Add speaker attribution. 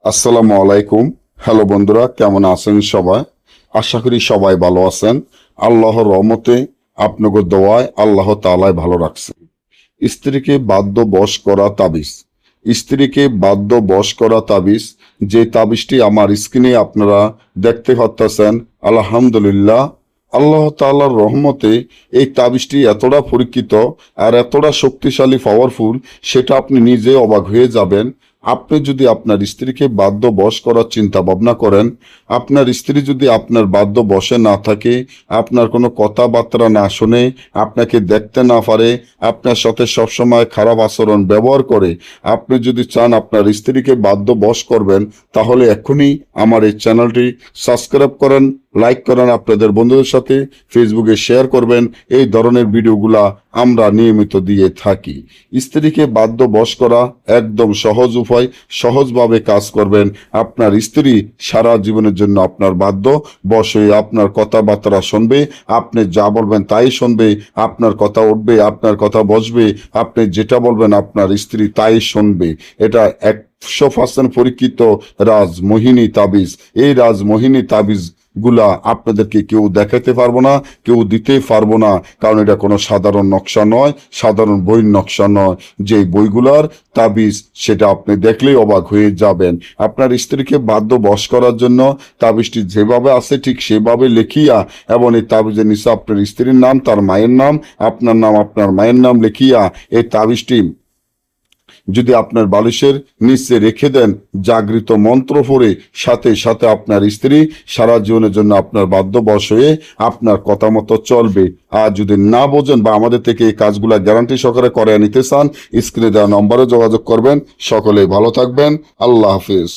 Speaker 1: আসসালামু আলাইকুম। হ্যালো বন্ধুরা, কেমন আছেন সবাই? আশা করি সবাই ভালো আছেন। আল্লাহর রহমতে আপনাকে দোয়ায় আল্লাহ তাআলাই ভালো রাখছেন। স্ত্রীকে বাধ্য বশ করা তাবিজ। স্ত্রীকে বাধ্য বশ করা তাবিজ, যে তাবিজটি আমার স্ক্রিনে আপনারা দেখতে পাচ্ছেন। আলহামদুলিল্লাহ, আল্লাহ তাআলার রহমতে এই তাবিজটি এতটা পরীক্ষিত আর এতটা শক্তিশালী পাওয়ারফুল, সেটা আপনি নিজে অবাক হয়ে যাবেন। আপনি যদি আপনার স্ত্রীকে বাধ্য বশ করার চিন্তা ভাবনা করেন, আপনার স্ত্রী যদি আপনার বাধ্য বশে না থাকে, আপনার কোনো কথাবার্তা না শুনে, আপনাকে দেখতে না পারে, আপনার সাথে সবসময় খারাপ আচরণ ব্যবহার করে, আপনি যদি চান আপনার স্ত্রীকে বাধ্য বশ করবেন, তাহলে এখনই আমার এই চ্যানেলটি সাবস্ক্রাইব করেন, লাইক করেন, আপনাদের বন্ধুদের সাথে ফেসবুকে শেয়ার করবেন। এই ধরনের ভিডিওগুলা আমরা নিয়মিত দিয়ে থাকি। স্ত্রীকে বাধ্য বশ করা একদম সহজ উপায়। সহজভাবে কাজ করবেন, আপনার স্ত্রী সারা জীবনের জন্য আপনার বাধ্য বশ হয়ে আপনার কথাবার্তা শুনবে। আপনি যা বলবেন তাই শুনবে, আপনার কথা উঠবে, আপনার কথা বসবে, আপনি যেটা বলবেন আপনার স্ত্রী তাই শুনবে। এটা 100% পরীক্ষিত রাজমোহিনী তাবিজ। এই রাজমোহিনী তাবিজ গুলা আপনাদেরকে কেউ দেখাতে পারবো না, কেউ দিতে পারবো না, কারণ এটা কোনো সাধারণ নকশা নয়, সাধারণ বইয়ের নকশা নয়। যে বইগুলার তাবিজ, সেটা আপনি দেখলেই অবাক হয়ে যাবেন। আপনার স্ত্রীকে বাধ্য বশ করার জন্য তাবিজটি যেভাবে আছে ঠিক সেভাবে লিখিয়া, এবং এই তাবিজের নিচে আপনার স্ত্রীর নাম, তার মায়ের নাম, আপনার নাম, আপনার মায়ের নাম লিখিয়া এই তাবিজটি যদি আপনার বালিশের নিচে রেখে দেন, জাগৃত মন্ত্র পড়ে, সাথে সাথে আপনার স্ত্রী সারা জীবনের জন্য আপনার বাধ্যবশ হয়ে আপনার কথা মতো চলবে। আর যদি না বোঝেন বা আমাদের থেকে এই কাজগুলা গ্যারান্টি সহকারে করে নিতে চান, স্ক্রিনে দেওয়া নম্বরে যোগাযোগ করবেন। সকলেই ভালো থাকবেন। আল্লাহ হাফিজ।